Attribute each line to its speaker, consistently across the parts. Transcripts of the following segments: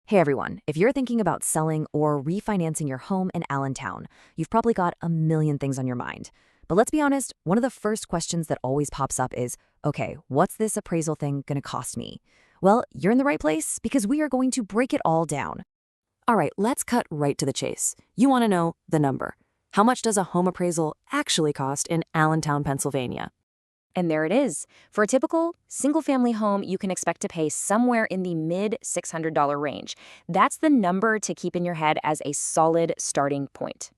Speaker 1: Hey everyone, if you're thinking about selling or refinancing your home in Allentown, you've probably got a million things on your mind. But let's be honest, one of the first questions that always pops up is, okay, what's this appraisal thing going to cost me? Well, you're in the right place because we are going to break it all down. All right, let's cut right to the chase. You want to know the number. How much does a home appraisal actually cost in Allentown, Pennsylvania?
Speaker 2: And there it is. For a typical single-family home, you can expect to pay somewhere in the mid-$600 range. That's the number to keep in your head as a solid starting point.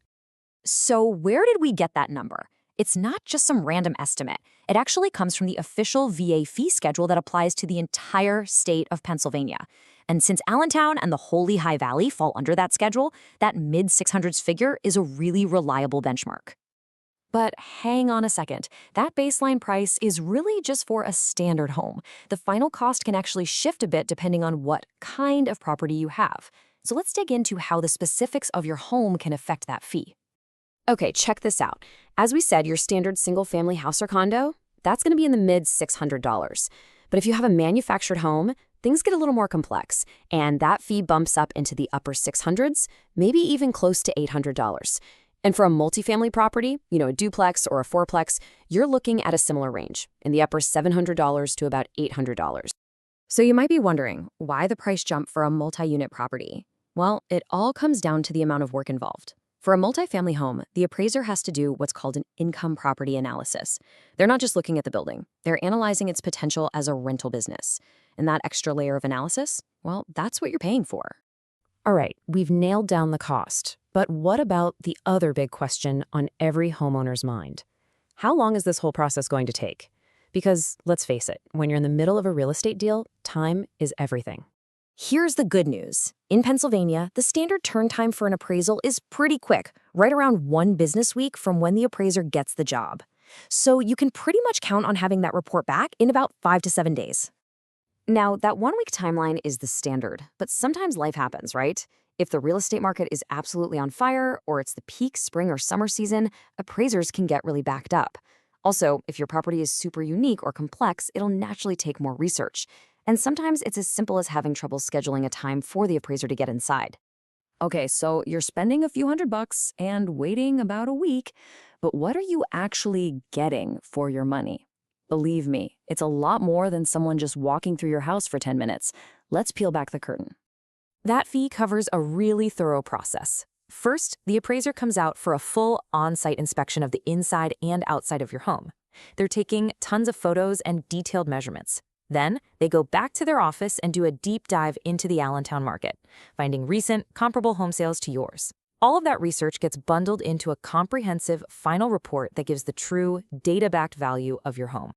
Speaker 2: So where did we get that number? It's not just some random estimate. It actually comes from the official VA fee schedule that applies to the entire state of Pennsylvania. And since Allentown and the whole Lehigh Valley fall under that schedule, that mid-600s figure is a really reliable benchmark. But hang on a second, that baseline price is really just for a standard home. The final cost can actually shift a bit depending on what kind of property you have. So let's dig into how the specifics of your home can affect that fee. Okay, check this out. As we said, your standard single-family house or condo, that's going to be in the mid-$600. But if you have a manufactured home, things get a little more complex, and that fee bumps up into the upper 600s, maybe even close to $800. And for a multifamily property, a duplex or a fourplex, you're looking at a similar range, in the upper $700 to about $800. So you might be wondering, why the price jump for a multi-unit property? Well, it all comes down to the amount of work involved. For a multifamily home, the appraiser has to do what's called an income property analysis. They're not just looking at the building, they're analyzing its potential as a rental business. And that extra layer of analysis, well, that's what you're paying for. All right, we've nailed down the cost. But what about the other big question on every homeowner's mind? How long is this whole process going to take? Because let's face it, when you're in the middle of a real estate deal, time is everything. Here's the good news. In Pennsylvania, the standard turn time for an appraisal is pretty quick, right around 1 business week from when the appraiser gets the job. So you can pretty much count on having that report back in about 5 to 7 days. Now, that 1-week timeline is the standard, but sometimes life happens, right? If the real estate market is absolutely on fire, or it's the peak spring or summer season, appraisers can get really backed up. Also, if your property is super unique or complex, it'll naturally take more research. And sometimes it's as simple as having trouble scheduling a time for the appraiser to get inside. Okay, so you're spending a few $100 and waiting about a week, but what are you actually getting for your money? Believe me, it's a lot more than someone just walking through your house for 10 minutes. Let's peel back the curtain. That fee covers a really thorough process. First, the appraiser comes out for a full on-site inspection of the inside and outside of your home. They're taking tons of photos and detailed measurements. Then, they go back to their office and do a deep dive into the Allentown market, finding recent, comparable home sales to yours. All of that research gets bundled into a comprehensive final report that gives the true, data-backed value of your home.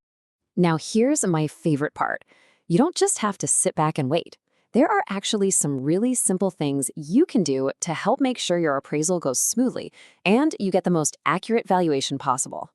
Speaker 2: Now, here's my favorite part. You don't just have to sit back and wait. There are actually some really simple things you can do to help make sure your appraisal goes smoothly and you get the most accurate valuation possible.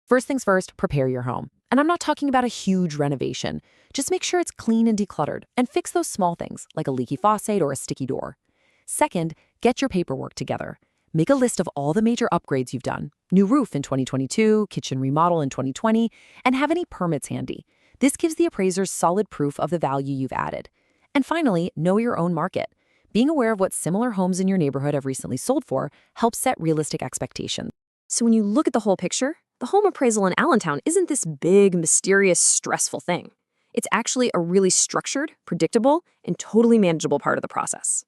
Speaker 2: First things first, prepare your home. And I'm not talking about a huge renovation. Just make sure it's clean and decluttered and fix those small things like a leaky faucet or a sticky door. Second, get your paperwork together. Make a list of all the major upgrades you've done. New roof in 2022, kitchen remodel in 2020, and have any permits handy. This gives the appraisers solid proof of the value you've added. And finally, know your own market. Being aware of what similar homes in your neighborhood have recently sold for helps set realistic expectations. So when you look at the whole picture, the home appraisal in Allentown isn't this big, mysterious, stressful thing. It's actually a really structured, predictable, and totally manageable part of the process.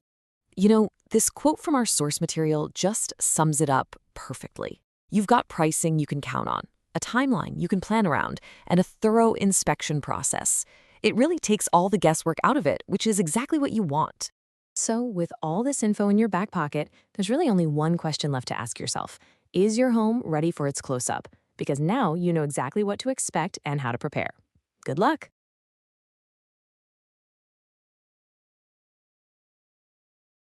Speaker 2: This quote from our source material just sums it up perfectly. You've got pricing you can count on, a timeline you can plan around, and a thorough inspection process. It really takes all the guesswork out of it, which is exactly what you want. So with all this info in your back pocket, there's really only one question left to ask yourself. Is your home ready for its close-up? Because now you know exactly what to expect and how to prepare. Good luck!